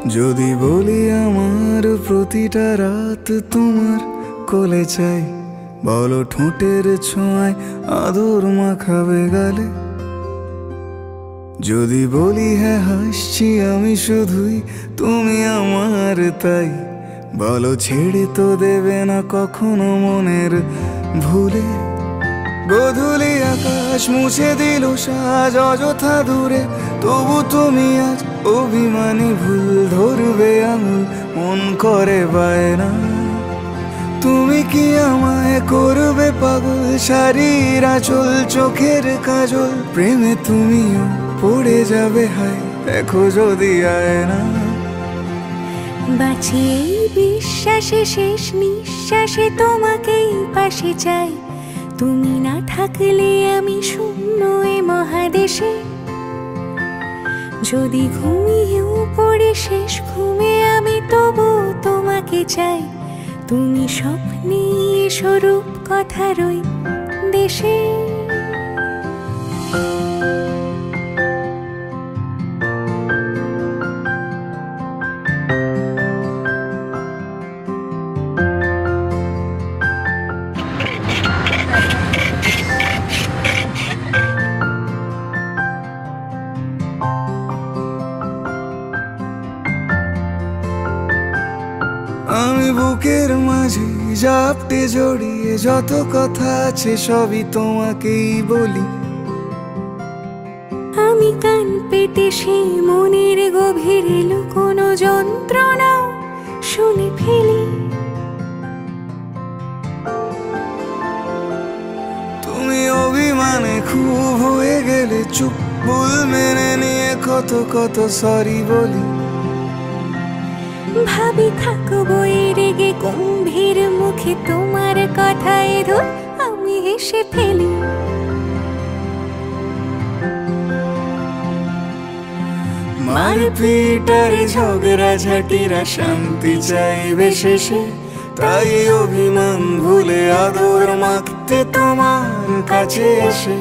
যদি বলি আমার প্রতিটা রাত তোমার কোলে চাই, বলো ঠোঁটের ছোঁয়ায় আদর মাখাবে গালে। যদি বলি হ্যাঁ হাসছি আমি শুধুই, তুমি আমার তাই, বলো ছেড়ে তো দেবে না কখনো মনের ভুলে। গোধূলি আকাশ মুছে দিল সাজ অযথা দূরে, তবু তুমি আজ অভিমানী ভুল ধরবে আঙুল, মন করে বায়না। তুমি কি আমায় করবে পাগল, শাড়ির আঁচল চোখের কাজল, প্রেমে তুমিও পড়ে যাবে হায় দেখো যদি আয়না। বাঁচি এই বিশ্বাসে শেষ নিঃশ্বাসে তোমাকেই পাশে চাই, তুমি না থাকলে আমি শূন্য এ মহাদেশে। যদি ঘুমিয়েও পড়ে শেষ ঘুমে আমি তবু তোমাকে চাই, তুমি স্বপ্নে স্বরূপ কথার ওই দেশে। আমি বুকের মাঝে জাপটে জড়িয়ে যত কথা আছে সবই তোমাকেই বলি। আমি কান পেতে সেই মনের গভীরে লুকোনো যন্ত্রণা শুনে ফেলি। তুমি অভিমানে খুব হয়ে গেলে চুপ, ভুল মেনে নিয়ে কত কত সরি বলি। ভাবি থাকবো রেগে গম্ভীর মুখে তোমার কথায় ধর আমি হেসে ফেলি। মারপিট আর ঝগড়া ঝাঁটিরা শান্তি চাইবে শেষে, তাই অভিমান ভুলে আদর মাখতে তোমার কাছে এসে।